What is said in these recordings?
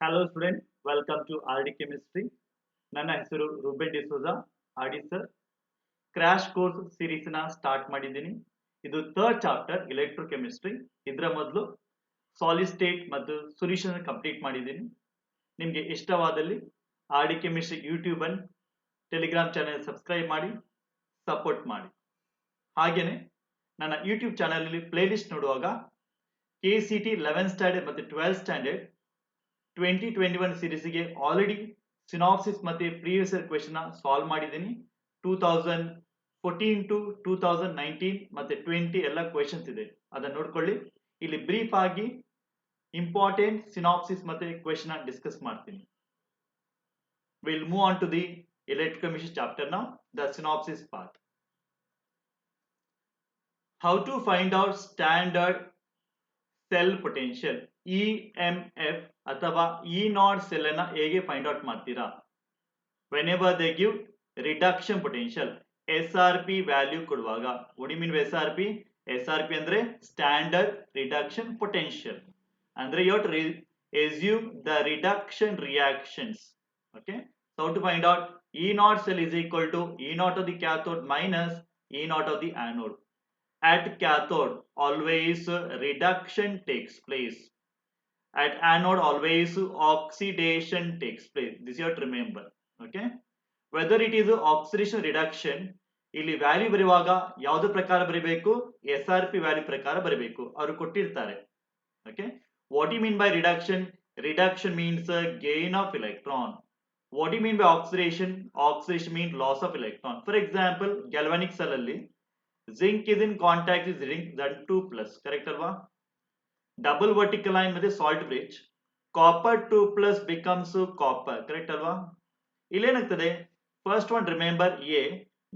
Hello student, welcome to R D chemistry. ನನ್ನ ಹೆಸರು Ruben D'Souza. R D sir, crash course series ನ start ಮಾಡಿದ್ದೀನಿ. ಇದು third chapter electrochemistry. ಇದರ ಮೊದಲು ಸಾಲಿಡ್ ಸ್ಟೇಟ್ ಮತ್ತು ಸೊಲ್ಯೂಷನ್ ಕಂಪ್ಲೀಟ್ ಮಾಡಿದ್ದೀನಿ. ನಿಮಗೆ ಇಷ್ಟವಾದಲ್ಲಿ ಆರ್ ಡಿ ಕೆಮಿಸ್ಟ್ರಿ ಯೂಟ್ಯೂಬ್ ಅನ್ನು ಟೆಲಿಗ್ರಾಮ್ ಚಾನೆಲ್ ಸಬ್ಸ್ಕ್ರೈಬ್ ಮಾಡಿ ಸಪೋರ್ಟ್ ಮಾಡಿ. ಹಾಗೇನೆ ನನ್ನ ಯೂಟ್ಯೂಬ್ ಚಾನೆಲ್ ಅಲ್ಲಿ ಪ್ಲೇ ಲಿಸ್ಟ್ ನೋಡುವಾಗ KCT 11th ಸ್ಟ್ಯಾಂಡರ್ಡ್ ಮತ್ತು 12th ಸ್ಟ್ಯಾಂಡರ್ಡ್ 2021 ಸೀರೀಸ್ಗೆ ಆಲ್ರೆಡಿ ಸಿನಾಪ್ಸಿಸ್ ಮತ್ತೆ ಪ್ರೀವಿಯಸ್ ಇಯರ್ ಕ್ವೆಶ್ಚನ್ ಸಾಲ್ವ್ ಮಾಡಿದ್ದೀನಿ. 2014 ಟು 2019 ಮತ್ತೆ 20 ಎಲ್ಲ ಕ್ವೆಶ್ಚನ್ಸ್ ಇದೆ, ಅದನ್ನ ನೋಡ್ಕೊಳ್ಳಿ. ಇಲ್ಲಿ ಬ್ರೀಫ್ ಆಗಿ ಇಂಪಾರ್ಟೆಂಟ್ ಸಿನಾಪ್ಸಿಸ್ ಮತ್ತೆ ಕ್ವೆಶ್ಚನ್ ಡಿಸ್ಕಸ್ ಮಾಡ್ತೀನಿ. Will move on to the electrochemistry chapter now, the synopsis part. How to find out standard cell potential EMF ಅಥವಾ E0 ಸೆಲ್ ಅನ್ನ ಹೇಗೆ ಫೈಂಡ್ ಔಟ್ ಮಾಡ್ತೀರಾ? Whenever they give reduction potential SRP value ಕೊಡುವಾಗ. What you mean SRP? SRP ಅಂದ್ರೆ standard reduction potential. ಅಂದ್ರೆ you have to assume the reduction reactions. Okay, so how to find out? E0 cell is equal to E0 of the cathode minus E0 of the anode. At cathode always reduction takes place, at anode always oxidation takes place. This you have to remember. Okay, whether it is oxidation reduction, ಇಲ್ಲಿ value ಬರೆಯುವಾಗ ಯಾವುದು ಪ್ರಕಾರ ಬರೀಬೇಕು? SRP value ಪ್ರಕಾರ ಬರೀಬೇಕು, ಅವರು ಕೊಟ್ಟಿರ್ತಾರೆ. Okay, what do you mean by reduction? Reduction means gain of electron. What do you mean by oxidation? Oxidation means loss of electron. For example, galvanic cell ಅಲ್ಲಿ zinc is in contact with zinc, then 2 plus, correct alva? Double vertical line with a salt bridge, copper 2 plus becomes copper, correct alva? ಇಲ್ಲೇನಾಗ್ತದೆ? First one remember A,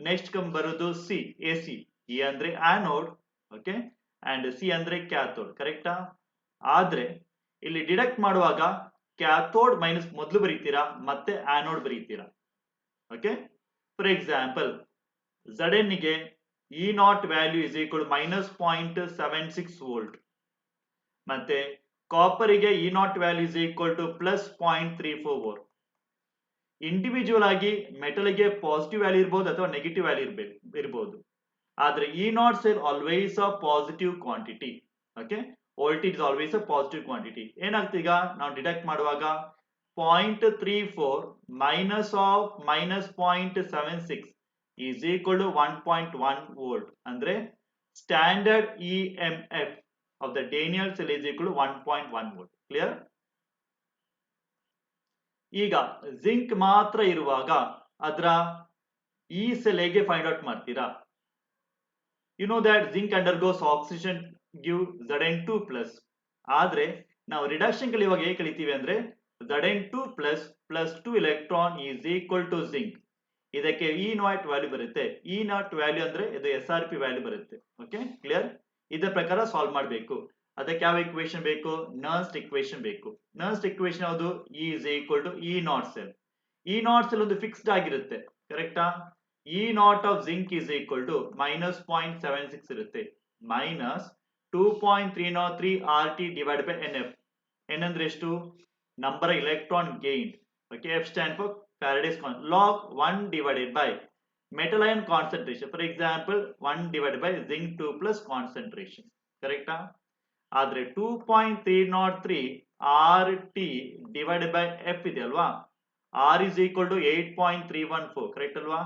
next come ಬರೋದು C, AC. E ಅಂದ್ರೆ anode, okay, and C ಅಂದ್ರೆ cathode, ಕರೆಕ್ಟಾ? ಆದ್ರೆ ಇಲ್ಲಿ deduct ಮಾಡುವಾಗ cathode minus ಮೊದಲು ಬರೀತೀರಾ, ಮತ್ತೆ ಆನೋಡ್ ಬರೀತೀರಾ. ಓಕೆ, ಫಾರ್ ಎಕ್ಸಾಂಪಲ್ Zn ಗೆ E0 value is equal minus 0.76 volt, ಮತ್ತೆ ಕಾಪರಿಗೆ E0 value is equal to plus 0.34 volt. Individual ಆಗಿ ಮೆಟಲ್ಗೆ ಪಾಸಿಟಿವ್ ವ್ಯಾಲ್ಯೂ ಇರ್ಬೋದು ಅಥವಾ ನೆಗೆಟಿವ್ ವ್ಯಾಲ್ಯೂ ಇರ್ಬೋದು, ಆದ್ರೆ E0 cell always a positive quantity. Okay, voltage always a positive quantity. ಏನಾಗ್ತದೆ ಈಗ ನಾವು ಡಿಡಕ್ಟ್ ಮಾಡುವಾಗ 0.34 minus of minus 0.76 is equal to 1.1 volt. ಅಂದ್ರೆ standard EMF of the Daniell cell is equal to 1.1 volt. Clear? ಈಗ zinc ಮಾತ್ರ ಇರುವಾಗ ಅದರ ಈ ಸೆಲ್ ಹೇಗೆ ಫೈಂಡ್ ಔಟ್ ಮಾಡ್ತೀರಾ? You know that zinc undergoes oxidation give Zn2 plus. ಆದ್ರೆ ನಾವು ರಿಡಕ್ಷನ್ ಕಲಿಯುವಾಗ ಹೇಗೆ ಕಲಿತೀವಿ ಅಂದ್ರೆ Zn2 plus plus 2 electron is equal to zinc. ಇದಕ್ಕೆ E0 ವ್ಯಾಲ್ಯೂ ಬರುತ್ತೆ. E0 ವ್ಯಾಲ್ಯೂ ಅಂದ್ರೆ ಇದು SRP ವ್ಯಾಲ್ಯೂ ಬರುತ್ತೆ. Okay, clear? ಇದರ ಪ್ರಕಾರ ಸಾಲ್ವ್ ಮಾಡಬೇಕು. ಅದಕ್ಕೆ ಯಾವ ಇಕ್ವೇಶನ್ ಬೇಕು? ನರ್ಸ್ಟ್ ಇಕ್ವೇಶನ್ ಬೇಕು. ನರ್ಸ್ಟ್ ಇಕ್ವೇಶನ್ ಯಾವುದು? E is equal to E0 cell. E0 cell ಒಂದು ಫಿಕ್ಸ್ಡ್ ಆಗಿರುತ್ತೆ, ಕರೆಕ್ಟಾ? E0 of zinc is equal to minus 0.76 ಇರುತ್ತೆ, minus 2.303 RT divided by NF. N ಅಂದ್ರೆ ಎಷ್ಟು? Number electron gain. Okay, F stand for Faraday's constant. Log 1 divided by metal ion concentration. For example, 1 divided by zinc 2 plus concentration. Correct? ಆದರೆ 2.303 RT divided by F ಇದೆ ಅಲ್ವಾ? R is equal to 8.314. Correct ಅಲ್ವಾ?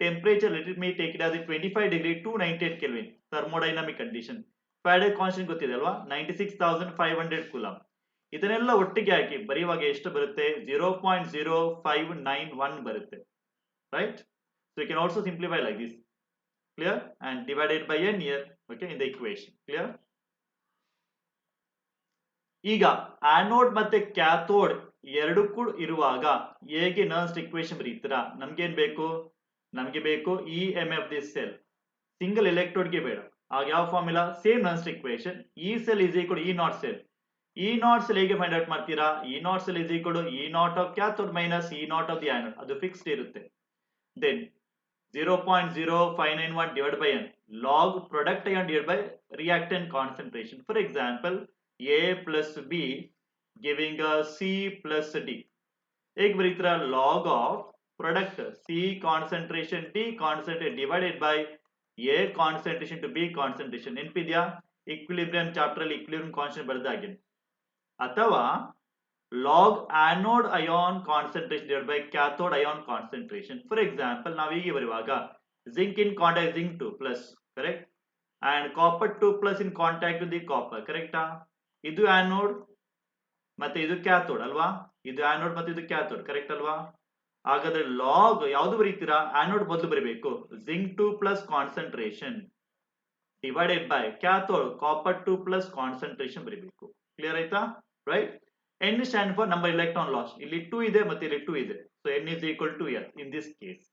Temperature, let me take it as 25 degree 298 Kelvin. Thermodynamic condition. Faraday constant ಗೊತ್ತಿದೆ ಅಲ್ವಾ? 96,500 ಕೂಲಂ. ಇದನ್ನೆಲ್ಲ ಒಟ್ಟಿಗೆ ಹಾಕಿ ಬರೆಯುವಾಗ ಎಷ್ಟು ಬರುತ್ತೆ? 0.0591 ಬರುತ್ತೆ, right? So you can also simplify like this. Clear? And divided by n here, okay, in the equation. Clear? ಈಗ anode ಮತ್ತೆ ಕ್ಯಾಥೋಡ್ ಎರಡು ಕೂಡ ಇರುವಾಗ ಹೇಗೆ ನರ್ಸ್ಟ್ ಇಕ್ವೇಶನ್ ಬರೀತೀರಾ? ನಮ್ಗೇನ್ ಬೇಕು? ನಮ್ಗೆ ಬೇಕು EMF ದಿಸ್ ಸೆಲ್. ಸಿಂಗಲ್ ಎಲೆಕ್ಟ್ರೋಡ್ಗೆ ಬೇಡ. ಆಗ ಯಾವ formula? Same Nernst equation. E cell is equal E0 cell. E0 cell ಹೇಗೆ ಫೈಂಡ್ ಔಟ್ ಮಾಡ್ತೀರಾ? E0 cell is equal to E0 of cathode minus E0 of the anode. ಅದು fixed ಇರುತ್ತೆ. Then 0.0591 divided by n, log product ion divided by reactant concentration. For example, A plus B giving a C plus D. ಹೇಗೆ ಬರೀತೀರಾ? log of product C concentration T concentration divided by A concentration to B concentration. ನೆನಪಿದ್ಯಾ? equilibrium chapter ಅಲ್ಲಿ equilibrium constant ಬರೆದಾಗಿದೆ. ಅಥವಾ log anode ion concentration divided by cathode ion concentration. For example, ನಾವು ಹೀಗೆ ಬರೆಯುವಾಗ zinc in contact zinc 2 plus, correct, and copper 2 plus in contact with the copper, correct? ಇದು anode ಮತ್ತೆ ಇದು cathode ಅಲ್ವಾ? ಇದು ಆನೋಡ್ ಮತ್ತೆ ಇದು ಕ್ಯಾಥೋಡ್, ಕರೆಕ್ಟ್ ಅಲ್ವಾ? ಹಾಗಾದ್ರೆ ಲಾಗ್ ಯಾವುದು ಬರೀತೀರಾ? ಆನೋಡ್ ಬದಲು ಬರೀಬೇಕು. Zinc 2 plus concentration divided by cathode copper 2 plus concentration ಬರೀಬೇಕು. ಕ್ಲಿಯರ್ ಆಯ್ತಾ? Right. N stand for number electron loss. ಇಲ್ಲಿ 2 ಇದೆ ಮತ್ತೆ ಇಲ್ಲಿ 2 ಇದೆ, so n is equal to L in this case,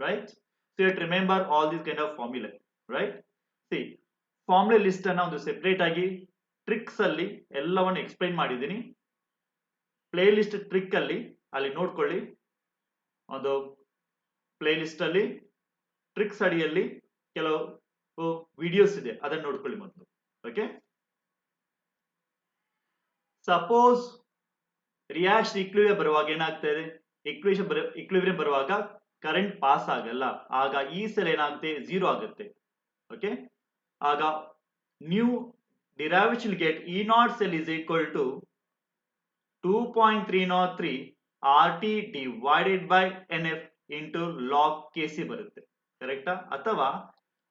right? So you remember all this kind of formula, right? See, formula list ಅನ್ನ ಒಂದು separate ಆಗಿ tricks ಅಲ್ಲಿ ಎಲ್ಲವನ್ನು ಎಕ್ಸ್ಪ್ಲೈನ್ ಮಾಡಿದ್ದೀನಿ. ಪ್ಲೇ ಲಿಸ್ಟ್ ಟ್ರಿಕ್ ಅಲ್ಲಿ ನೋಡ್ಕೊಳ್ಳಿ. ಒಂದು ಪ್ಲೇ ಲಿಸ್ಟ್ ಅಲ್ಲಿ ಟ್ರಿಕ್ಸ್ ಅಡಿಯಲ್ಲಿ ಕೆಲವು ವಿಡಿಯೋಸ್ ಇದೆ, ಅದನ್ನು ನೋಡ್ಕೊಳ್ಳಿ ಮೊದಲು. ಓಕೆ, ಸಪೋಸ್ ರಿಯಾಕ್ಷನ್ ಇಕ್ವಿಲಿಬ್ರಿಯಂ ಬರುವಾಗ ಏನಾಗ್ತಾ ಇದೆ? ಇಕ್ವಿಲಿಬ್ರಿಯಂ ಬರುವಾಗ ಕರೆಂಟ್ ಪಾಸ್ ಆಗಲ್ಲ, ಆಗ ಈ ಸೆಲ್ ಏನಾಗುತ್ತೆ? 0 ಆಗುತ್ತೆ. ಓಕೆ, ಆಗ new derivation get E not cell is equal to 2.303 RT divided by NF into log Kc ಬರುತ್ತೆ, ಕರೆಕ್ಟಾ? ಅಥವಾ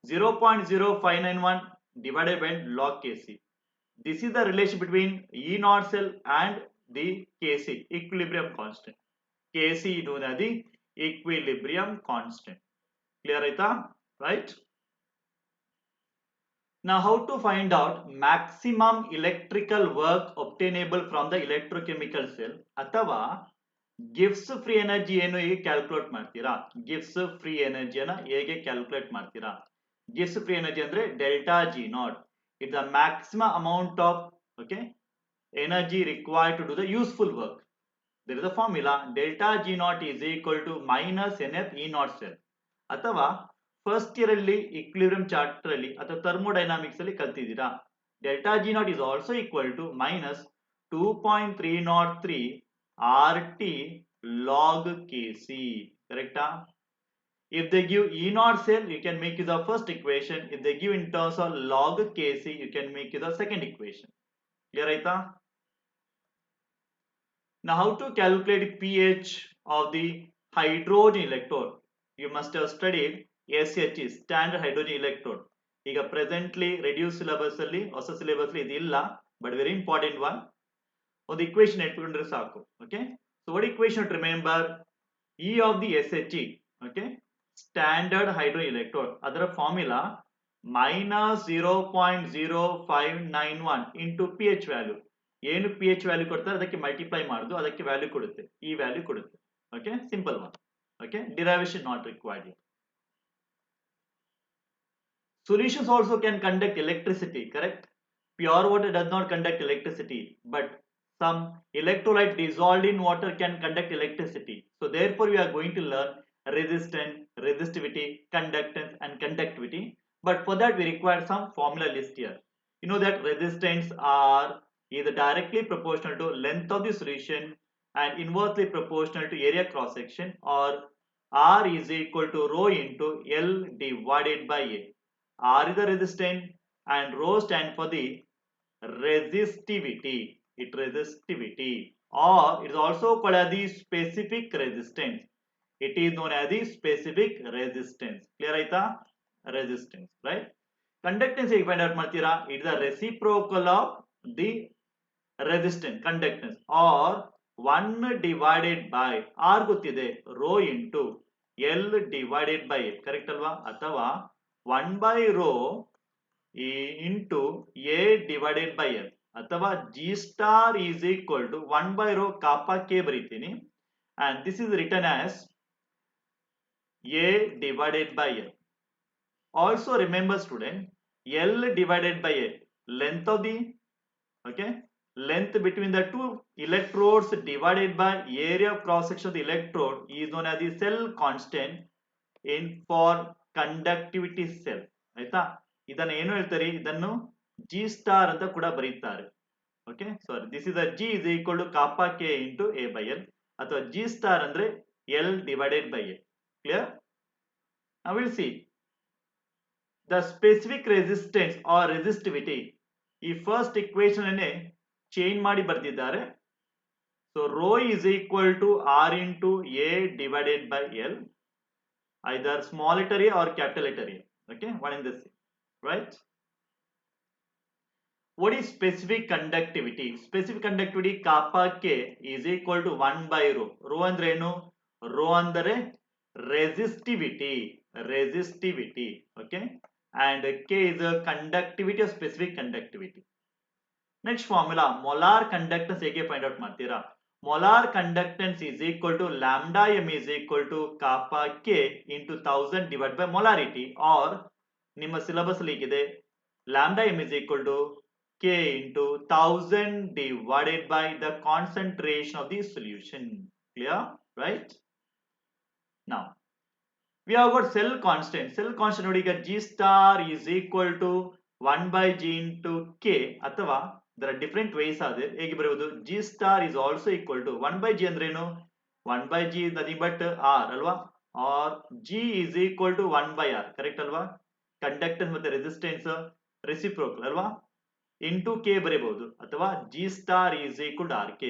0.0591 divided by log Kc. This is the relation between E naught cell and the Kc, equilibrium constant. Kc known as the equilibrium constant. Clear ಆಯ್ತಾ? Right? Now how to find out maximum electrical work obtainable from the electrochemical cell ಅಥವಾ Gibbs free energy ಏನು ಹೇಗೆ calculate ಮಾಡ್ತೀರಾ? Gibbs free ಎನರ್ಜಿಯನ್ನ ಹೇಗೆ calculate ಮಾಡ್ತೀರಾ? Gibbs free energy ಅಂದ್ರೆ delta G not. It the maximum amount of energy required to do the useful work. There is a formula, delta G naught is equal to minus NF E naught cell. ಅಥವಾ first year ಅಲ್ಲಿ equilibrium chapter ಅಲ್ಲಿ ಅಥವಾ thermodynamics ಅಲ್ಲಿ ಕಲ್ತಿದ್ದೀರಾ. Delta G naught is also equal to minus 2.303 RT log Kc, ಕರೆಕ್ಟಾ? If they give E naught cell, you can make it the first equation. If they give in terms of log Kc, you can make it the second equation. Clear ಆಯ್ತಾ? Now how to calculate pH of the hydrogen electrode? You must have studied SHE, standard hydrogen electrode. ಈಗ presently reduce syllabus ಅಲ್ಲಿ, ಹೊಸ syllabus ಅಲ್ಲಿ ಇದಿಲ್ಲ, but very important one. ಒಂದು equation ಇಟ್ಕೊಂಡ್ರೆ ಸಾಕು. Okay, so what equation to remember? E of the SHE, okay, standard hydrogen electrode, ಅದರ formula minus 0.0591 into P H value. ಏನು ಪಿ ಎಚ್ ವ್ಯಾಲ್ಯೂ ಕೊಡ್ತಾರೆ ಅದಕ್ಕೆ ಮಲ್ಟಿಪ್ಲೈ ಮಾಡುದು, ಅದಕ್ಕೆ ವ್ಯಾಲ್ಯೂ ಕೊಡುತ್ತೆ, ಈ ವ್ಯಾಲ್ಯೂ ಕೊಡುತ್ತೆ. Okay, simple one. Okay, derivation not required. Solutions also can conduct electricity, correct? Pure water does not conduct electricity, but some electrolyte dissolved in water can conduct electricity. So therefore we are going to learn resistance, resistivity, conductance and conductivity. But for that we require some formula list here. You know that resistance are either directly proportional to length of the solution and inversely proportional to area cross section, or R is equal to rho into L divided by A. R is the resistance and rho stand for the resistivity. It resistivity, or it is also called as the specific resistance. It is known as the specific resistance. Clear ಆಯ್ತಾ? Resistance, right? Conductance ಹೇಗೆ find out ಮಾಡ್ತೀರಾ? It is the reciprocal of the resistance, conductance, or 1 divided by R ಗೊತ್ತಿದೆ, rho into L divided by A, correct ಅಲ್ವಾ? ಅಥವಾ 1 by rho into A divided by L, ಅಥವಾ G star is equal to 1 by rho kappa K ಬರೀತೀನಿ, and this is written as A divided by L. Also remember student, L divided by A, length of the, okay, length between the two electrodes divided by area of cross section of the electrode is known as the cell constant in for conductivity cell. ಆಯ್ತಾ? ಇದನ್ನು ಏನು ಹೇಳ್ತಾರೆ? ಇದನ್ನು G star ಅಂತ ಕೂಡ ಬರೀತಾರೆ. Okay, sorry, this is a G is equal to kappa K into A by L, ಅಥವಾ G star andre L divided by A. Clear? Now we'll see the specific resistance or resistivity. ಈ first equation ಅನ್ನೇ change ಮಾಡಿ ಬರ್ತಿದ್ದಾರೆ. So rho is equal to R into A divided by L, either small letter A or capital letter A. Okay, one in the same, right? What is specific conductivity? Specific conductivity kappa K is equal to 1 by rho. Rho andre enu? Rho andre resistivity. Resistivity. Okay. And K is a conductivity of specific conductivity. Next formula, molar conductance hege find out ಮಾಡ್ತೀರಾ? Molar conductance is equal to lambda m is equal to kappa K into 1000 divided by molarity, or ನಿಮ್ಮ syllabus ಅಲ್ಲಿ ಇದೆ lambda m is equal to K into 1000 divided by the concentration of the solution. Clear? Right? Now, we have got cell constant. Cell constant ನೋಡಿ ಈಗ G star is equal to 1 by G into K, ಅಥವಾ there are different ways are ಹೇಗೆ ಬರೆಯುವುದು? G star is also equal to 1 by G ಅಂದ್ರೇನು? 1 by G is nothing but R ಅಲ್ವಾ? Or G is equal to 1 by R, correct ಅಲ್ವಾ? Conductance ಮತ್ತೆ resistance reciprocal ಅಲ್ವಾ? into K ಬರೆಯಬಹುದು, ಅಥವಾ G star is equal to RK.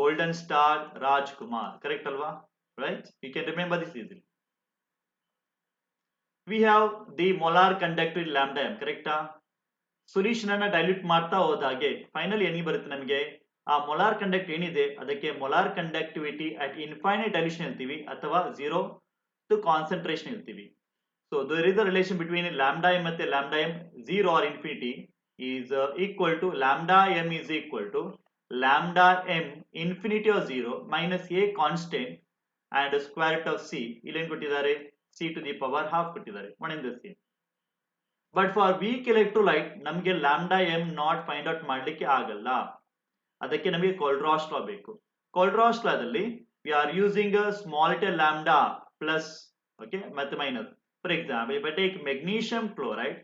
Golden star Rajkumar, correct ಅಲ್ವಾ? Right? You can remember this easily. We have the molar conductivity lambda m, correct? Solution ಅನ್ನ dilute ಮಾಡ್ತಾ ಹೋದಾಗೆ finally ಏನಿ ಬರುತ್ತೆ ನಮಗೆ? ಆ molar conductivity ಏನಿದೆ ಅದಕ್ಕೆ molar conductivity at infinite dilution ಹೇಳ್ತೀವಿ, ಅಥವಾ 0 to concentration ಹೇಳ್ತೀವಿ. So there is a relation between lambda m ಮತ್ತೆ lambda m, 0 or infinity is equal to lambda m is equal to lambda m infinity of 0 minus a constant and square root of c. ಇಲ್ಲಿ ಏನು ಕೊಟ್ಟಿದ್ದಾರೆ? C to the power half ಕೊಟ್ಟಿದ್ದಾರೆ. One in the same. But for weak electrolyte ನಮಗೆ lambda m not find out ಮಾಡಲಿಕ್ಕೆ ಆಗಲ್ಲ. ಅದಕ್ಕೆ ನಮಗೆ Kohlrausch law ಬೇಕು. Kohlrausch law ದಲ್ಲಿ we are using a small letter lambda plus, okay, ಮತ್ತೆ minus. For example, if I take magnesium chloride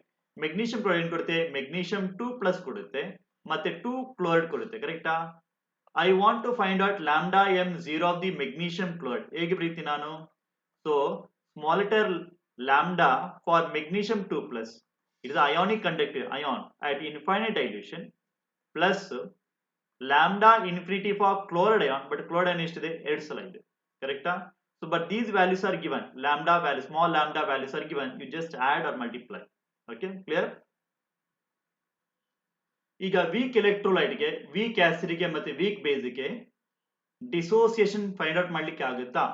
ಏನು ಕೊಡುತ್ತೆ? magnesium 2 plus ಕೊಡುತ್ತೆ ಮತ್ತೆ 2 chloride ಕೊಡುತ್ತೆ, ಕರೆಕ್ಟಾ? I want to find out lambda m 0 of the magnesium chloride. ಹೇಗೆ ಬರೀತೀನಿ ನಾನು? So small letter lambda for magnesium 2 plus, it is ionic conductor ion at infinite dilution, plus lambda infinity for chloride ion, but chloride ion ಎಷ್ಟಿದೆ? 2 ಸಲ ಇದೆ, ಕರೆಕ್ಟಾ? So but these values are given, lambda values, small lambda values are given, you just add or multiply. Okay, clear? ಈಗ weak electrolyte ಗೆ, weak acid ಗೆ ಮತ್ತೆ weak base ಗೆ dissociation find out ಮಾಡ್ಲಿಕ್ಕೆ ಆಗುತ್ತಾ?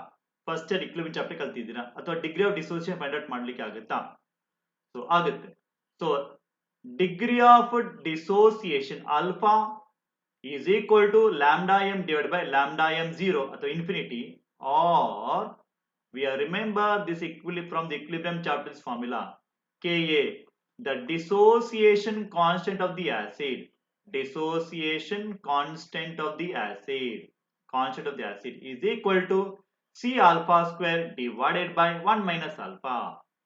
ಫಸ್ಟ್ ಇಯರ್ ಇಕ್ವಿಲಿಬ್ರಿಯಂ ಚಾಪ್ಟರ್ ಕಲ್ತಿದ್ದೀರಾ, ಅಥವಾ degree of dissociation find out ಮಾಡ್ಲಿಕ್ಕೆ ಆಗುತ್ತಾ? ಸೊ ಆಗುತ್ತೆ. So degree of dissociation alpha is equal to lambda m divided by lambda m 0 ಅಥವಾ infinity, or we have remember this from the equilibrium chapter's formula, Ka, the dissociation constant of the acid. Dissociation constant of the acid is equal to C alpha square divided by 1 minus alpha.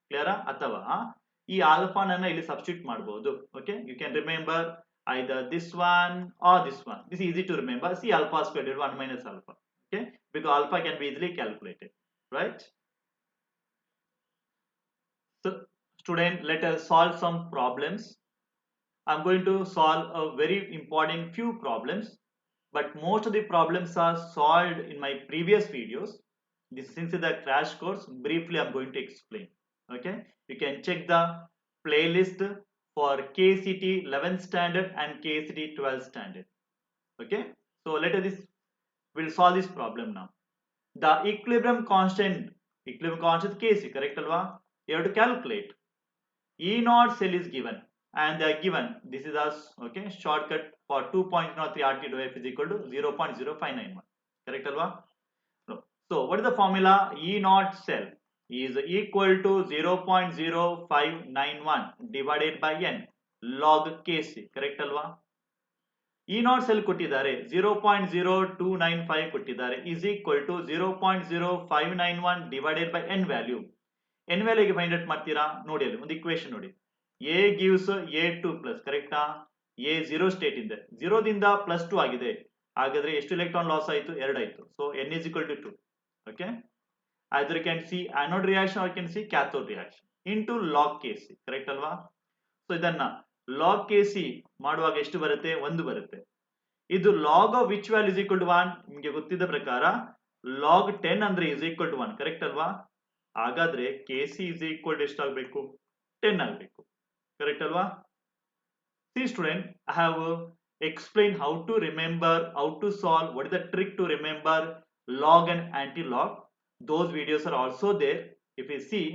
Clear? ಅಥವಾ ಈ alpha ನನ್ನ ಇಲ್ಲಿ substitute ಮಾಡಬಹುದು. Okay, you can remember either this one or this one. This is easy to remember. C alpha square divided by 1 minus alpha. Okay, because alpha can be easily calculated, right? So student, let us solve some problems. I'm going to solve a very important few problems, but most of the problems are solved in my previous videos. This since it's a crash course, briefly I'm going to explain. Okay, you can check the playlist for KCT 11th standard and KCT 12th standard. Okay, so let us we'll solve this problem now. The equilibrium constant Kc, correct alva? You have to calculate. E naught cell is given, and they are given, this is as, okay, shortcut for 2.03 RT dou F is equal to 0.0591, correct alva? No. So what is the formula? E naught cell is equal to 0.0591 divided by n log Kc, correct alva? E naught cell ಕೊಟ್ಟಿದ್ದಾರೆ 0.0295 ಕೊಟ್ಟಿದ್ದಾರೆ is equal to 0.0591 divided by n value. n value ಗೆ find out ಮಾಡ್ತೀರಾ? ನೋಡಿ ಅಲ್ಲಿ ಒಂದು equation ನೋಡಿ, a gives a2 plus, ಕರೆಕ್ಟಾ? A 0 state ಇದೆ, 0 ದಿಂದ +2 ಆಗಿದೆ, ಹಾಗಾದ್ರೆ ಎಷ್ಟು ಎಲೆಕ್ಟ್ರಾನ್ ಲಾಸ್ ಆಯಿತು? 2 ಆಯಿತು. So n is equal to 2. Okay, either you can see anode reaction or you can see cathode reaction into log Kc, correct ಅಲ್ವಾ? ಸೊ ಇದನ್ನ log Kc ಮಾಡುವಾಗ ಎಷ್ಟು ಬರುತ್ತೆ? 1 ಬರುತ್ತೆ. ಇದು log of which value is equal to 1? ನಿಮಗೆ ಗೊತ್ತಿದ್ದ ಪ್ರಕಾರ log 10 ಅಂದ್ರೆ is equal to 1, ಕರೆಕ್ಟ್ ಅಲ್ವಾ? ಹಾಗಾದ್ರೆ Kc is equal to ಎಷ್ಟಾಗಬೇಕು? 10 ಆಗಬೇಕು, ಕರೆಕ್ಟ್ ಅಲ್ವಾ? See student, I have explained how to remember, how to solve, what is the trick to remember log and anti-log. Those videos are also there. If you see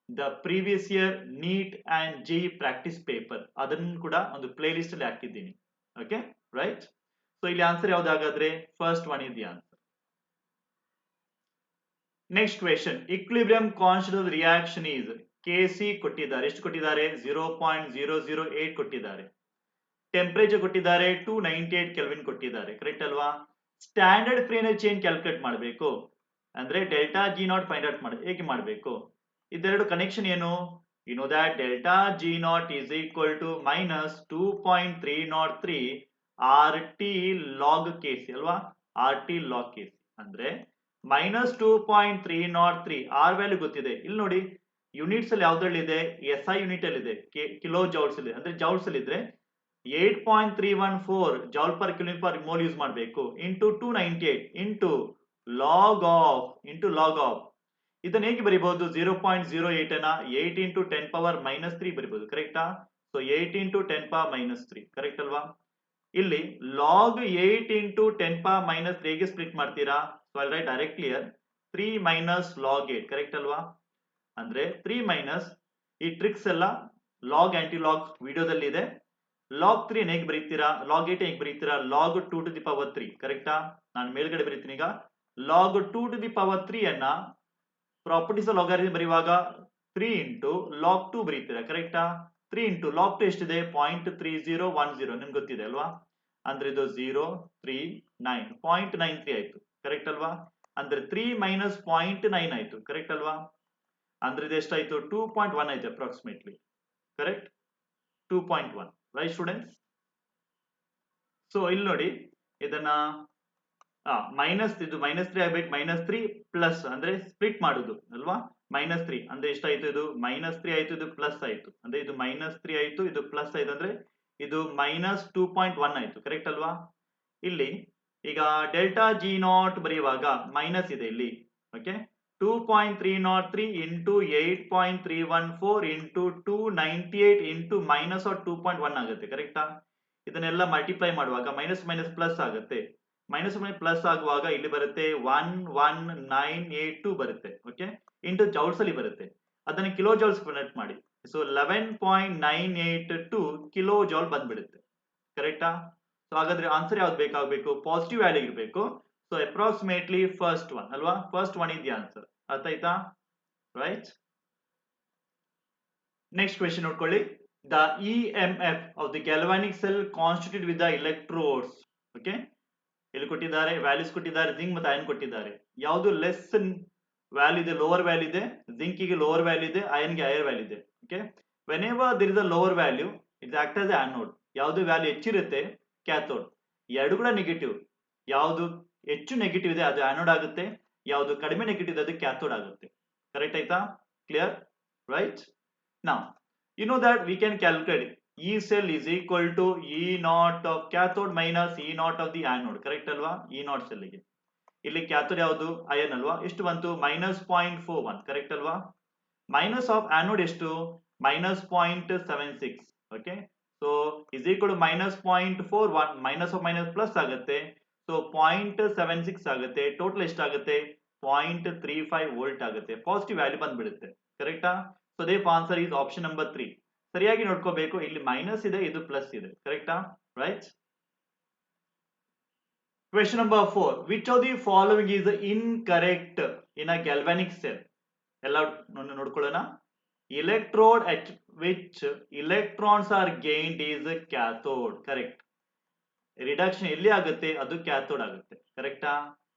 the previous year NEET and JEE practice paper, ಅದನ್ನು ಕೂಡ ಒಂದು play list ಅಲ್ಲಿ ಹಾಕಿದ್ದೀನಿ. Okay right. So ಇಲ್ಲಿ answer ಯಾವ್ದಾಗಾದ್ರೆ first one is the answer. Next question, equilibrium constant of the reaction is Kc ಕೊಟ್ಟಿದ್ದಾರೆ, ಎಷ್ಟು ಕೊಟ್ಟಿದ್ದಾರೆ? 0.008 ಕೊಟ್ಟಿದ್ದಾರೆ. ಟೆಂಪರೇಚರ್ ಕೊಟ್ಟಿದ್ದಾರೆ 298 ಕೆಲ್ವಿನ್ ಕೊಟ್ಟಿದ್ದಾರೆ, ಕರೆಕ್ಟ್ ಅಲ್ವಾ? ಸ್ಟ್ಯಾಂಡರ್ಡ್ ಫ್ರೀ ಚೇಂಜ್ ಕ್ಯಾಲ್ಕುಲೇಟ್ ಮಾಡಬೇಕು ಅಂದ್ರೆ delta G not find out ಮಾಡಿ. ಹೇಗೆ ಮಾಡಬೇಕು? ಇದೆರಡು ಕನೆಕ್ಷನ್ ಏನು? You know that delta G not is equal to -2.303 RT log Kc ಅಲ್ವಾ? RT log Kc ಅಂದ್ರೆ -2.303 R ವ್ಯಾಲ್ಯೂ ಗೊತ್ತಿದೆ. ಇಲ್ಲಿ ನೋಡಿ ಯೂನಿಟ್ಸ್ ಅಲ್ಲಿ ಯಾವ್ದ್ರಲ್ಲಿ ಇದೆ? SI ಯೂನಿಟ್ ಅಲ್ಲಿ ಇದೆ, ಕಿಲೋ ಜೌಲ್ಸ್ ಅಲ್ಲಿ, ಅಂದ್ರೆ ಜೌಲ್ಸ್ ಅಲ್ಲಿ ಇದ್ರೆ 8.314 joule per kilometre per mole use ಮಾಡಬೇಕು ಇಂಟು 298 ಇಂಟು ಲಾಗ್ ಆಫ್ ಇದನ್ನ ಹೇಗೆ ಬರೀಬಹುದು? 0.08 ಅನ್ನ 8 ಇಂಟು 10 ಪವರ್ -3 ಬರೀಬಹುದು, ಕರೆಕ್ಟಾ? ಸೊ 8 ಇಂಟು 10 ಪವರ್ -3, ಕರೆಕ್ಟ್ ಅಲ್ವಾ? ಇಲ್ಲಿ ಲಾಗ್ 8 ಇಂಟು 10 ಪವರ್ -3 ಹೇಗೆ ಸ್ಪ್ಲಿಟ್ ಮಾಡ್ತೀರಾ? So I right directly here 3 minus log 8, correct ಅಲ್ವಾ? ಅಂದ್ರೆ 3 ಮೈನಸ್ ಈ ಟ್ರಿಕ್ಸ್ ಎಲ್ಲ ಲಾಗ್ ಆಂಟಿ ಲಾಗ್ ವಿಡಿಯೋದಲ್ಲಿ ಇದೆ. ಲಾಗ್ 3 ಹೇಗೆ ಬರೀತೀರಾ? ಲಾಗ್ 8 ಹೇಗೆ ಬರೀತೀರಾ? ಲಾಗ್ 2 ಟು ದಿ ಪವರ್ 3, ಕರೆಕ್ಟಾ? ನಾನು ಮೇಲ್ಗಡೆ ಬರೀತೀನಿ ಈಗ. ಲಾಗ್ 2 ಟು ದಿ ಪವರ್ 3 ಅನ್ನ ಪ್ರಾಪರ್ಟೀಸ್ ಆಫ್ ಲಾಗರಿಥಮ್ ಬರೆಯುವಾಗ 3 ಇಂಟು ಲಾಗ್ 2 ಬರೀತೀರಾ, ಕರೆಕ್ಟಾ? 3 ಇಂಟು ಲಾಗ್ 2 ಎಷ್ಟಿದೆ? 0.3010, ನಿಮ್ಗೆ ಗೊತ್ತಿದೆ ಅಲ್ವಾ? ಅಂದ್ರೆ ಇದು 0.39 0.93 ಆಯ್ತು, ಕರೆಕ್ಟ್ ಅಲ್ವಾ? ಅಂದ್ರೆ 3 ಮೈನಸ್ 0.9 ಆಯ್ತು, ಕರೆಕ್ಟ್ ಅಲ್ವಾ? ಅಂದ್ರೆ ಇದು ಎಷ್ಟಾಯ್ತು? 2.1 ಆಯ್ತು approximately, correct? 2.1, right students? So ಇಲ್ಲಿ ನೋಡಿ ಇದನ್ನ ಮೈನಸ್, ಇದು -3 ಆಗ್ಬೇಕು, -3 ಪ್ಲಸ್ ಅಂದ್ರೆ ಸ್ಪ್ಲಿಟ್ ಮಾಡುದು ಅಲ್ವಾ? -3 ಅಂದ್ರೆ ಎಷ್ಟಾಯ್ತು? ಇದು -3 ಆಯ್ತು, ಇದು ಪ್ಲಸ್ ಆಯ್ತು, ಅಂದ್ರೆ ಇದು -3 ಆಯ್ತು, ಇದು ಪ್ಲಸ್ ಆಯ್ತು, ಅಂದ್ರೆ ಇದು -2.1 ಆಯ್ತು, ಕರೆಕ್ಟ್ ಅಲ್ವಾ? ಇಲ್ಲಿ ಈಗ ಡೆಲ್ಟಾ ಜಿ ನಾಟ್ ಬರೆಯುವಾಗ ಮೈನಸ್ ಇದೆ ಇಲ್ಲಿ, ಓಕೆ? 2.303 ಇಂಟು 8.314 ಇಂಟು 298 ಇಂಟು -2.1 ಆಗುತ್ತೆ, ಕರೆಕ್ಟಾ? ಇದನ್ನೆಲ್ಲ ಮಲ್ಟಿಪ್ಲೈ ಮಾಡುವಾಗ ಮೈನಸ್ ಮೈನಸ್ ಪ್ಲಸ್ ಆಗುತ್ತೆ, ಮೈನಸ್ ಮೈನಸ್ ಪ್ಲಸ್ ಆಗುವಾಗ ಇಲ್ಲಿ ಬರುತ್ತೆ 11982 ಬರುತ್ತೆ, ಓಕೆ? ಇಂಟು ಜೌಲ್ಸ್ ಅಲ್ಲಿ ಬರುತ್ತೆ, ಅದನ್ನ ಕಿಲೋ ಜೌಲ್ಸ್ ಕನ್ವರ್ಟ್ ಮಾಡಿ. ಸೊ 11.982 ಕಿಲೋ ಜೌಲ್ ಬಂದ್ಬಿಡುತ್ತೆ, ಕರೆಕ್ಟಾ? ಸೊ ಹಾಗಾದ್ರೆ ಆನ್ಸರ್ ಯಾವ್ದು ಬೇಕಾಗಬೇಕು? ಪಾಸಿಟಿವ್ ವ್ಯಾಲ್ಯೂ ಇರಬೇಕು. ಸೊ ಅಪ್ರಾಕ್ಸಿಮೇಟ್ಲಿ ಫಸ್ಟ್ ಒನ್ ಅಲ್ವಾ? First one is the answer. ಅರ್ಥ ಆಯ್ತಾ? ರೈಟ್. ನೆಕ್ಸ್ಟ್ ಕ್ವೆಶ್ಚನ್ ನೋಡ್ಕೊಳ್ಳಿ. The EMF of the galvanic cell constituted with the electrodes. Okay, ಇಲ್ಲಿ ಕೊಟ್ಟಿದ್ದಾರೆ ವ್ಯಾಲ್ಯೂಸ್ ಕೊಟ್ಟಿದ್ದಾರೆ, ಜಿಂಕ್ ಮತ್ತು ಅಯನ್ ಕೊಟ್ಟಿದ್ದಾರೆ. ಯಾವುದು ಲೆಸ್ ವ್ಯಾಲ್ಯೂ ಇದೆ? ಲೋವರ್ ವ್ಯಾಲ್ಯೂ ಇದೆ. ಜಿಂಕ್ ಗೆ ಲೋವರ್ ವ್ಯಾಲ್ಯೂ ಇದೆ, ಅಯನ್ ಗೆ ಹೈಯರ್ ವ್ಯಾಲ್ಯೂ ಇದೆ. Okay, whenever there is a lower value it act as anode. ಯಾವುದು ವ್ಯಾಲ್ಯೂ ಹೆಚ್ಚಿರುತ್ತೆ ಕ್ಯಾಥೋಡ್. ಎರಡು ಕೂಡ ನೆಗೆಟಿವ್. ಯಾವುದು ಹೆಚ್ಚು ನೆಗೆಟಿವ್ ಇದೆ ಅದು ಆನೋಡ್ ಆಗುತ್ತೆ, ಯಾವುದು ಕಡಿಮೆ ನೆಗೆಟಿವ್ ಇದೆ ಅದು ಕ್ಯಾಥೋಡ್ ಆಗುತ್ತೆ. ಕರೆಕ್ಟ್ ಆಯ್ತಾ? Clear, right? Now you know that we can calculate E cell is equal to E naught of cathode minus E naught of the anode, correct ಅಲ್ವಾ? E naught cell ಗೆ ಇಲ್ಲಿ cathode ಯಾವುದು? Iron ಅಲ್ವಾ? ಎಷ್ಟು ಬಂತು? -0.41, correct ಅಲ್ವಾ? Minus of anode ಎಷ್ಟು? -0.76, okay? So is equal to -0.41, minus of minus plus ಆಗುತ್ತೆ, ಸೊ 0.76 ಆಗುತ್ತೆ. ಟೋಟಲ್ ಎಷ್ಟಾಗುತ್ತೆ? 0.35 ವೋಲ್ಟ್ ಆಗುತ್ತೆ. ಪಾಸಿಟಿವ್ ವ್ಯಾಲ್ಯೂ ಬಂದ್ಬಿಡುತ್ತೆ, ಕರೆಕ್ಟಾ? So they answer is option number 3. ಸರಿಯಾಗಿ ನೋಡ್ಕೋಬೇಕು, ಇಲ್ಲಿ ಮೈನಸ್ ಇದೆ, ಇದು ಪ್ಲಸ್ ಇದೆ, ಕರೆಕ್ಟಾ? Right. Question number 4. Which of the following is incorrect in a galvanic cell? ಎಲ್ಲ ನೋಡ್ಕೊಳ್ಳೋಣ. Electrode at which electrons are gained is cathode, correct. Reduction ಎಲ್ಲಿ ಆಗುತ್ತೆ? ಅದು ಕ್ಯಾಥೋಡ್ ಆಗುತ್ತೆ, ಕರೆಕ್ಟಾ?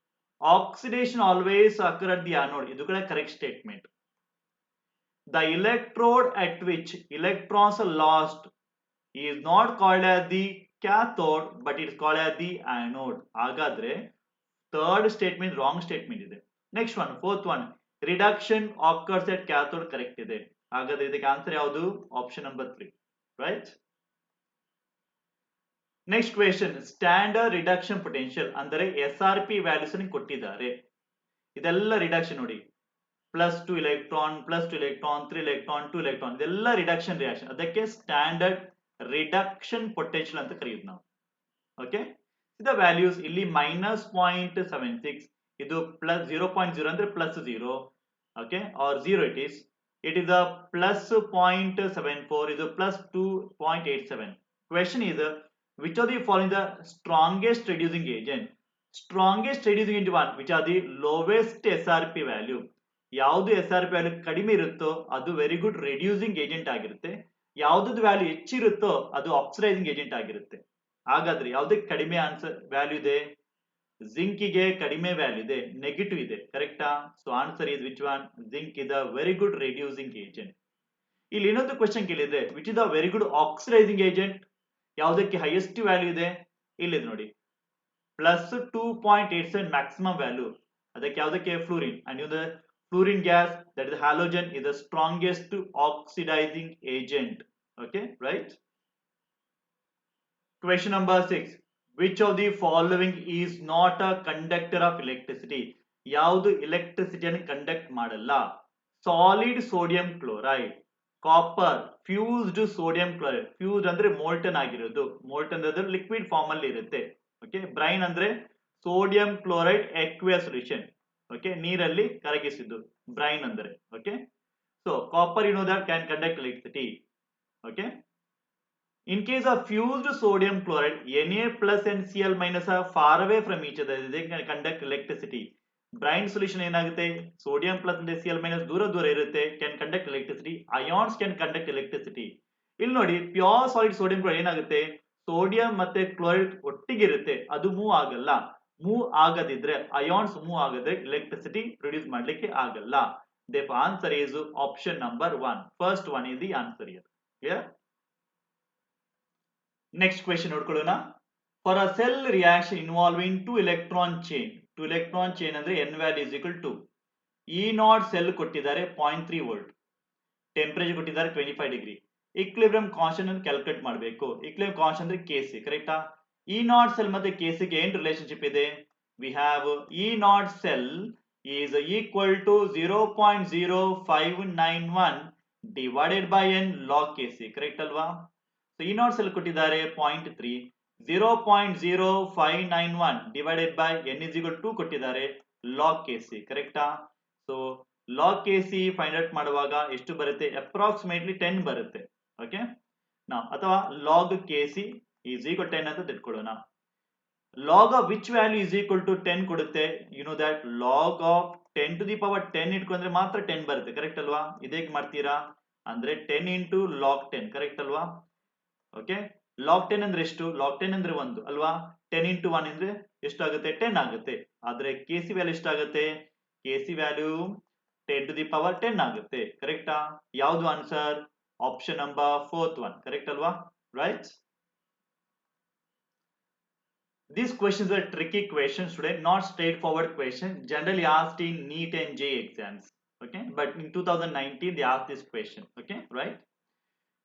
Oxidation always occur at the anode, ಇದು ಕೂಡ correct statement. The electrode at which electrons are lost is not called as the cathode but it is called as the anode. ಹಾಗಾದ್ರೆ third statement wrong statement ಇದೆ. Next one, fourth one, reduction occurs at cathode correct ಇದೆ. ಹಾಗಾದ್ರೆ ಇದಕ್ಕೆ answer ಯಾವುದು? Option number 3, right? Next question, standard reduction potential ಅಂದರೆ SRP values ಅನ್ನು ಕೊಟ್ಟಿದ್ದಾರೆ. ಇದೆಲ್ಲ ರಿಡಕ್ಷನ್ ನೋಡಿ, +2 electron, +2 electron, 3 electron, 2 electron, ಇದೆಲ್ಲ ರಿಡಕ್ಷನ್ ರಿಯಾಕ್ಷನ್, ಅದಕ್ಕೆ ಸ್ಟ್ಯಾಂಡರ್ಡ್ ರಿಡಕ್ಷನ್ ಪೊಟೆನ್ಷಿಯಲ್ ಅಂತ ಕರೆಯೋದು ನಾವು. ಓಕೆ, ದ ವ್ಯಾಲ್ಯೂಸ್ ಇಲ್ಲಿ -0.76, ಇದು +0.0 ಅಂದ್ರೆ +0, okay, R 0 it is a +0.74, ಇದು +2.87. question is which of the following the strongest reducing agent? Strongest reducing agent one, which are the lowest SRP value. ಯಾವುದು SRP value ಕಡಿಮೆ ಇರುತ್ತೋ ಅದು ವೆರಿ ಗುಡ್ ರೆಡ್ಯೂಸಿಂಗ್ ಏಜೆಂಟ್ ಆಗಿರುತ್ತೆ, ಯಾವ್ದು value ಹೆಚ್ಚಿರುತ್ತೋ ಅದು oxidising agent ಆಗಿರುತ್ತೆ. ಹಾಗಾದ್ರೆ ಯಾವ್ದಕ್ಕೆ ಕಡಿಮೆ ಆನ್ಸರ್ ವ್ಯಾಲ್ಯೂ ಇದೆ? ಜಿಂಕಿಗೆ ಕಡಿಮೆ ವ್ಯಾಲ್ಯೂ ಇದೆ, ನೆಗೆಟಿವ್ ಇದೆ, ಕರೆಕ್ಟಾ? So answer is which one? Zinc is a very good reducing agent. ಇಲ್ಲಿ ಇನ್ನೊಂದು ಕ್ವೆಶ್ಚನ್ ಕೇಳಿದ್ರೆ which is a very good oxidising agent, ಯಾವುದಕ್ಕೆ ಹೈಯೆಸ್ಟ್ ವ್ಯಾಲ್ಯೂ ಇದೆ? ಇಲ್ಲಿದೆ ನೋಡಿ, +2.87 ಮ್ಯಾಕ್ಸಿಮಮ್ ವ್ಯಾಲ್ಯೂ, ಅದಕ್ಕೆ ಯಾವುದಕ್ಕೆ? Fluorine. And in the fluorine gas, that is halogen, is the strongest oxidizing agent. Okay, right? Question number 6, which of the following is not a conductor of electricity? ಯಾವುದು ಎಲೆಕ್ಟ್ರಿಸಿಟಿಯನ್ನು conduct ಮಾಡಲ್ಲ? Solid sodium chloride, copper, fused sodium chloride, fused ಅಂದ್ರೆ molten ಆಗಿರೋದು, molten ಅಂದ್ರೆ liquid form ಅಲ್ಲಿ ಇರುತ್ತೆ. Okay, brine ಅಂದ್ರೆ sodium chloride aqueous solution, okay, ನೀರಲ್ಲಿ ಕರಗಿಸಿದ್ದು ಬ್ರೈನ್ ಅಂದ್ರೆ. Okay, so copper you know that can conduct electricity. Okay, in case of fused sodium chloride, Na plus and Cl minus are far away from each other, they can conduct electricity. Brine solution ಏನಾಗುತ್ತೆ? Sodium plus ಅಂದ್ರೆ Cl minus ದೂರ ದೂರ ಇರುತ್ತೆ, can conduct electricity. Ions can conduct electricity. ಇಲ್ಲಿ ನೋಡಿ, pure solid sodium chloride ಏನಾಗುತ್ತೆ? Sodium ಮತ್ತೆ chloride ಒಟ್ಟಿಗೆ ಇರುತ್ತೆ, ಅದು ಮೂವ್ ಆಗಲ್ಲ. ಮೂವ್ ಆಗದಿದ್ರೆ, ಅಯಾನ್ಸ್ ಮೂವ್ ಆಗದ್ರೆ ಎಲೆಕ್ಟ್ರಿಸಿಟಿ ಪ್ರೊಡ್ಯೂಸ್ ಮಾಡ್ಲಿಕ್ಕೆ ಆಗಲ್ಲ. Therefore answer is option number 1. First one is the answer here. Clear? Next question ನೋಡ್ಕೊಳ್ಳೋಣ. For a cell reaction involving 2 electron chain, 2 electron chain ಅಂದ್ರೆ n value is equal to E0 cell ಕೊಟ್ಟಿದ್ದಾರೆ 0.3 volt, temperature ಕೊಟ್ಟಿದ್ದಾರೆ 25 degree, equilibrium constant ಅನ್ನು calculate ಮಾಡಬೇಕು. Equilibrium constant ಅಂದ್ರೆ Kc, ಕರೆಕ್ಟಾ? E0 cell ಮತ್ತೆ Kc ಗೆ ಏನು ರಿಲೇಶನ್ಶಿಪ್ ಇದೆ? We have E0 cell is equal to 0.0591 divided by n log Kc, correct ಅಲ್ವಾ? ಸೊ E0 cell ಕೊಟ್ಟಿದ್ದಾರೆ 0.3, 0.0591 divided by n is equal to 2 ಕೊಟ್ಟಿದ್ದಾರೆ, log Kc, ಕರೆಕ್ಟಾ? So log Kc find out ಮಾಡುವಾಗ ಎಷ್ಟು ಬರುತ್ತೆ? ಅಪ್ರಾಕ್ಸಿಮೇಟ್ಲಿ 10 ಬರುತ್ತೆ. Okay, ನಾವು ಅಥವಾ log Kc is equal to 10 ಅಂತ ತಿಳ್ಕೊಳ್ಳೋಣ. log of which value is equal to 10 ಕೊಡುತ್ತೆ? you know that log of 10 to the power 10 ಇಟ್ಕೊಂಡ್ರೆ ಮಾತ್ರ 10 ಬರುತ್ತೆ, ಕರೆಕ್ಟ್ ಅಲ್ವಾ? ಇದೇಕ್ ಮಾಡ್ತೀರಾ ಅಂದ್ರೆ 10 into log 10, ಕರೆಕ್ಟ್ ಅಲ್ವಾ? ಓಕೆ, log 10 ಅಂದ್ರೆ ಎಷ್ಟು? log 10 ಅಂದ್ರೆ 1 ಅಲ್ವಾ? 10 into 1 ಅಂದ್ರೆ ಎಷ್ಟಾಗುತ್ತೆ? 10 ಆಗುತ್ತೆ. ಆದ್ರೆ Kc ವ್ಯಾಲ್ಯೂ ಎಷ್ಟಾಗುತ್ತೆ? Kc value 10 to the power 10 ಆಗುತ್ತೆ, ಕರೆಕ್ಟಾ? ಯಾವುದು answer? Option number 4th one, correct ಅಲ್ವಾ? Right. These questions are tricky questions today, not straightforward questions, generally asked in NEET and JEE exams. Okay, but in 2019 they asked this question. Okay, right?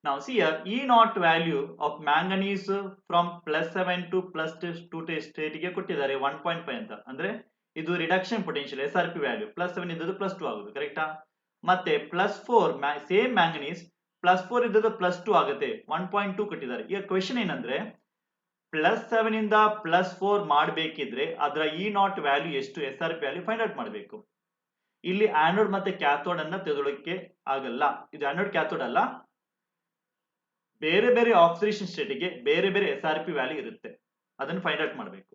Now see here, E0 value of manganese from +7 to +2 state ಗೆ ಕೊಟ್ಟಿದ್ದಾರೆ 1.5 ಅಂತ, ಅಂದ್ರೆ ಇದು reduction potential SRP value. +7 ಇದ್ದದ್ದು +2 ಆಗುತ್ತೆ, ಕರೆಕ್ಟಾ? ಮತ್ತೆ +4 same manganese +4 ಇದ್ದದ್ದು +2 ಆಗುತ್ತೆ, 1.2 ಕೊಟ್ಟಿದ್ದಾರೆ. ಈಗ ಕ್ವೆಶ್ಚನ್ ಏನಂದ್ರೆ +7 ಇಂದ +4 ಮಾಡಬೇಕಿದ್ರೆ ಅದರ E0 ವ್ಯಾಲ್ಯೂ ಎಷ್ಟು, SRP ವ್ಯಾಲ್ಯೂ ಫೈಂಡ್ ಔಟ್ ಮಾಡಬೇಕು. ಇಲ್ಲಿ ಆನೋಡ್ ಮತ್ತೆ ಕ್ಯಾಥೋಡ್ ಅನ್ನ ತೆಗೆದುಕೊಳ್ಳಕ್ಕೆ ಆಗಲ್ಲ, ಇದು ಆನೋಡ್ ಕ್ಯಾಥೋಡ್ ಅಲ್ಲ, ಬೇರೆ ಬೇರೆ ಆಕ್ಸಿಡೇಷನ್ ಸ್ಟೇಟ್ಗೆ ಬೇರೆ ಬೇರೆ SRP ವ್ಯಾಲ್ಯೂ ಇರುತ್ತೆ, ಅದನ್ನು ಫೈಂಡ್ ಔಟ್ ಮಾಡಬೇಕು.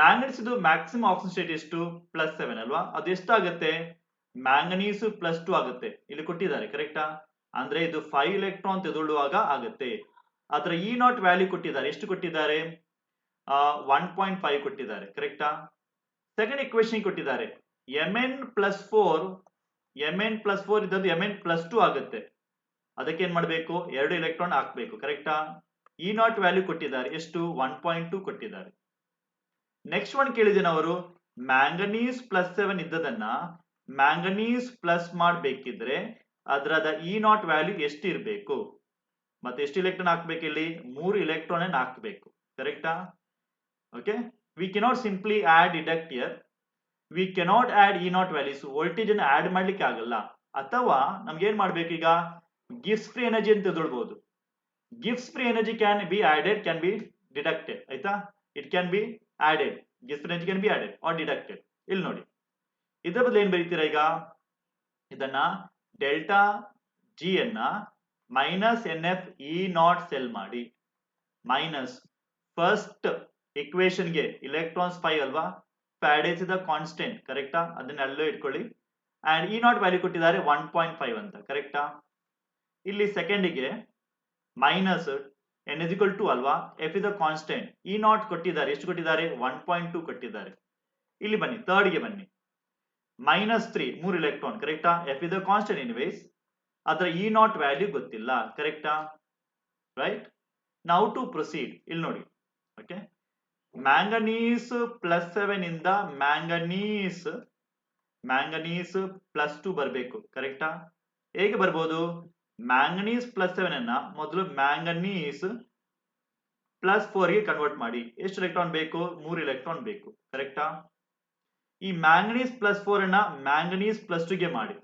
ಮ್ಯಾಂಗನೀಸ್ ಇದು ಮ್ಯಾಕ್ಸಿಮಮ್ ಆಕ್ಸಿಡೇಷನ್ ಸ್ಟೇಟ್ ಎಷ್ಟು? +7 ಅಲ್ವಾ? ಅದು ಎಷ್ಟಾಗುತ್ತೆ? ಮ್ಯಾಂಗನೀಸ್ +2 ಆಗುತ್ತೆ, ಇಲ್ಲಿ ಕೊಟ್ಟಿದ್ದಾರೆ, ಕರೆಕ್ಟಾ? ಅಂದ್ರೆ ಇದು 5 ಎಲೆಕ್ಟ್ರಾನ್ ತೆಗೆದುಕೊಳ್ಳುವಾಗ ಆಗುತ್ತೆ. ಅದರ E0 ವ್ಯಾಲ್ಯೂ ಕೊಟ್ಟಿದ್ದಾರೆ, ಎಷ್ಟು ಕೊಟ್ಟಿದ್ದಾರೆ? 1.5 ಕೊಟ್ಟಿದ್ದಾರೆ, ಕರೆಕ್ಟಾ? ಸೆಕೆಂಡ್ ಇಕ್ವೇಶನ್ ಕೊಟ್ಟಿದ್ದಾರೆ Mn+4 ಇದ್ದದ್ದು Mn+2 ಆಗುತ್ತೆ, ಅದಕ್ಕೆ ಏನ್ ಮಾಡಬೇಕು, 2 ಎಲೆಕ್ಟ್ರಾನ್ ಹಾಕ್ಬೇಕು. ಕರೆಕ್ಟಾ? ಇ ನಾಟ್ ವ್ಯಾಲ್ಯೂ ಕೊಟ್ಟಿದ್ದಾರೆ ಎಷ್ಟು, 1.2 ಕೊಟ್ಟಿದ್ದಾರೆ. ನೆಕ್ಸ್ಟ್ ಒನ್ ಕೇಳಿದ್ದೇನೆ ಅವರು, ಮ್ಯಾಂಗನೀಸ್ +7 ಇದ್ದದನ್ನ ಮ್ಯಾಂಗನೀಸ್ ಪ್ಲಸ್ ಮಾಡಬೇಕಿದ್ರೆ ಅದರದ ಇ ನಾಟ್ ವ್ಯಾಲ್ಯೂ ಎಷ್ಟು ಇರಬೇಕು, ಮತ್ತೆ ಎಷ್ಟು ಎಲೆಕ್ಟ್ರಾನ್ ಹಾಕ್ಬೇಕು ಇಲ್ಲಿ, 3 ಎಲೆಕ್ಟ್ರಾನ್ ಹಾಕಬೇಕು. ಕರೆಕ್ಟಾ? Okay, we cannot simply add deduct here, we cannot add E not values, voltage ಅನ್ನು ಆಡ್ ಮಾಡ್ಲಿಕ್ಕೆ ಆಗಲ್ಲ. ಅಥವಾ ನಮ್ಗೆ ಏನ್ ಮಾಡ್ಬೇಕು, ಈಗ ಗಿವ್ಸ್ ಫ್ರೀ ಎನರ್ಜಿ ಅಂತ ತಿಳ್ಕೊಳ್ಬಹುದು. ಗಿವ್ಸ್ free energy can be added, can be deducted. ಆಯ್ತಾ? ಇಟ್ ಕ್ಯಾನ್ ಬಿ ಆಡೆಡ್, ಗಿವ್ಸ್ free energy can be added or deducted. ಇಲ್ಲಿ ನೋಡಿ, ಇದರ ಬದಲು ಏನ್ ಬರೀತೀರಾ ಈಗ, ಇದನ್ನ ಡೆಲ್ಟಾ ಜಿ ಅನ್ನ minus N F E not cell ಮಾಡಿ, ಮೈನಸ್ ಫಸ್ಟ್ ಇಕ್ವೇಶನ್ಗೆ ಇಲೆಕ್ಟ್ರಾನ್ಸ್ 5 ಅಲ್ವಾ, ಫ್ಯಾರಡೇಸ್ ದ ಕಾನ್ಸ್ಟೆಂಟ್. ಕರೆಕ್ಟಾ? ಅದನ್ನ ಅಲ್ಲೇ ಇಟ್ಕೊಳ್ಳಿ. ಅಂಡ್ ಇ ನಾಟ್ ವ್ಯಾಲ್ಯೂ ಕೊಟ್ಟಿದ್ದಾರೆ 1.5 ಅಂತ. ಕರೆಕ್ಟಾ? ಇಲ್ಲಿ ಸೆಕೆಂಡಿಗೆ minus N is equal to ಅಲ್ವಾ, F is the constant, E naught ಕೊಟ್ಟಿದ್ದಾರೆ ಎಷ್ಟು ಕೊಟ್ಟಿದ್ದಾರೆ, 1.2 ಕೊಟ್ಟಿದ್ದಾರೆ. ಇಲ್ಲಿ ಬನ್ನಿ, ಥರ್ಡ್ಗೆ ಬನ್ನಿ, -3 3 ಎಲೆಕ್ಟ್ರಾನ್. ಕರೆಕ್ಟಾ? F is the constant anyways, ಅದರ ಇ ನಾಟ್ ವ್ಯಾಲ್ಯೂ ಗೊತ್ತಿಲ್ಲ. ಕರೆಕ್ಟಾ? Right, now to proceed. ಇಲ್ಲಿ ನೋಡಿ, ಓಕೆ, ಮ್ಯಾಂಗನೀಸ್ +7 ಇಂದ ಮ್ಯಾಂಗನೀಸ್ +2 ಬರಬೇಕು. ಕರೆಕ್ಟಾ? ಹೇಗೆ ಬರ್ಬೋದು, ಮ್ಯಾಂಗನೀಸ್ +7 ಅನ್ನ ಮೊದಲು ಮ್ಯಾಂಗನೀಸ್ +4 ಗೆ ಕನ್ವರ್ಟ್ ಮಾಡಿ. ಎಷ್ಟು ಎಲೆಕ್ಟ್ರಾನ್ ಬೇಕು, 3 ಎಲೆಕ್ಟ್ರಾನ್ ಬೇಕು. ಕರೆಕ್ಟಾ? ಈ ಮ್ಯಾಂಗನೀಸ್ +4 ಅನ್ನ ಮ್ಯಾಂಗನೀಸ್ +2 ಗೆ ಮಾಡಿ.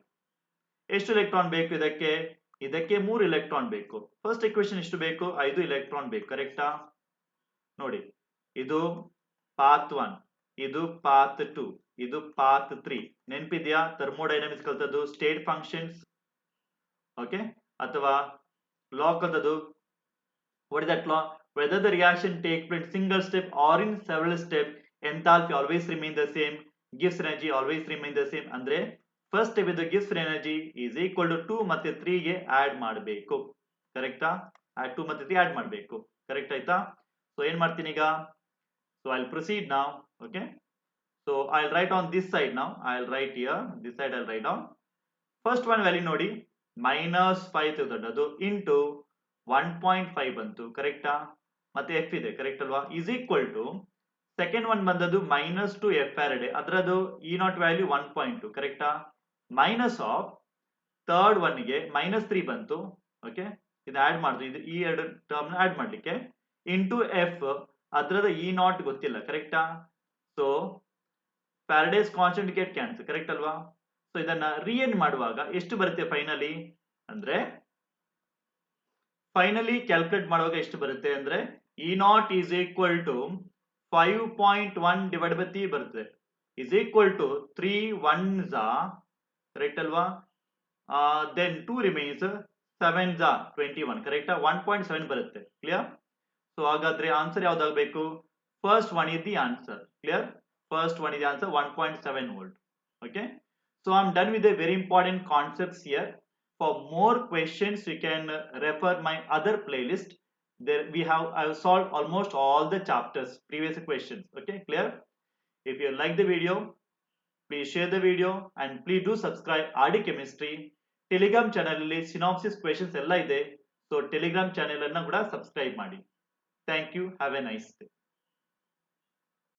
ಎಷ್ಟು ಎಲೆಕ್ಟ್ರಾನ್ ಬೇಕು ಇದಕ್ಕೆ, ಇದಕ್ಕೆ 3 ಎಲೆಕ್ಟ್ರಾನ್ ಬೇಕು. ಫಸ್ಟ್ ಇಕ್ವೇಶನ್ ಎಷ್ಟು ಬೇಕು, 5 ಎಲೆಕ್ಟ್ರಾನ್ ಬೇಕು. ಕರೆಕ್ಟಾ? ನೋಡಿ, ಇದು ಪಾತ್ 1, ಇದು ಪಾತ್ 2, ಇದು ಪಾತ್ 3. ನೆನಪಿದ್ಯಾ ಥರ್ಮೋಡೈನಮಿಕ್ಸ್ ಕಲ್ತದ್ದು, ಸ್ಟೇಟ್ ಫಂಕ್ಷನ್ಸ್, ಓಕೆ, ಅಥವಾ ಲಾ ಕಲ್ತದ್ದು. What is that law, whether the reaction take place single step or in several step, enthalpy always remain the same, ಗಿವ್ಸ್ energy always remain the same. ಅಂದ್ರೆ first step ಇದು ಗಿವ್ಸ್ energy is equal to 2 ಮತ್ತೆ 3 ಗೆ add ಮಾಡಬೇಕು. ಕರೆಕ್ಟಾ? 2 ಮತ್ತೆ 3 add ಮಾಡಬೇಕು. ಕರೆಕ್ಟ್ ಆಯ್ತಾ? ಸೊ ಏನ್ ಮಾಡ್ತೀನಿ ಈಗ, so I'll proceed now. Okay, so I'll write on this side now, I'll write here, this side I'll write down. First one value ನೋಡಿ, -5 ದೊಡ್ಡದು ಇಂಟು 1.5 ಬಂತು. ಕರೆಕ್ಟಾ? ಮತ್ತೆ ಎಫ್ ಇದೆ. ಕರೆಕ್ಟ್ ಅಲ್ವಾ? Is equal to second one ಬಂದದ್ದು -2 F Faraday, ಅದರದು E not value 1.2. ಕರೆಕ್ಟಾ? ಮೈನಸ್ ಆಫ್ ಥರ್ಡ್ ಒನ್ ಗೆ -3 ಬಂತು. ಓಕೆ, ಇದು ಆಡ್ ಮಾಡಿದ್ರು, ಇದು ಈ ಎರಡು ಟರ್ಮ್ ಆಡ್ ಮಾಡ್ಲಿಕ್ಕೆ, ಇಂಟು ಎಫ್, ಅದರದ ಇ ನಾಟ್ ಗೊತ್ತಿಲ್ಲ. ಕರೆಕ್ಟಾ? So Faraday's constant get cancel. Correct ಅಲ್ವಾ? ಸೊ ಇದನ್ನ ರಿಎಂಡ್ ಮಾಡುವಾಗ ಎಷ್ಟು ಬರುತ್ತೆ ಫೈನಲಿ ಅಂದ್ರೆ, ಫೈನಲಿ ಕ್ಯಾಲ್ಕುಲೇಟ್ ಮಾಡುವಾಗ ಎಷ್ಟು ಬರುತ್ತೆ ಅಂದ್ರೆ, E naught is equal to 5.1 divide by 3 ಬರುತ್ತೆ, is equal to 3 1s, correct ಅಲ್ವಾ? Then 2 remains, 7s 21. ಕರೆಕ್ಟಾ? 1.7 ಬರುತ್ತೆ. ಕ್ಲಿಯರ್? ಸೊ ಹಾಗಾದ್ರೆ ಆನ್ಸರ್ ಯಾವ್ದಾಗಬೇಕು, first one is the answer. Clear? First one is the answer, 1.7 volt. Okay, so I'm done with the very important concepts here. For more questions you can refer my other playlist. There I have solved almost all the chapters, previous questions. Okay, clear? If you like the video, please share the video and please do subscribe RD Chemistry. Telegram channel ಅಲ್ಲಿ synopsis questions ಎಲ್ಲ ಇದೆ. So Telegram channel ಅನ್ನು ಕೂಡ subscribe ಮಾಡಿ. Thank you. Have a nice day.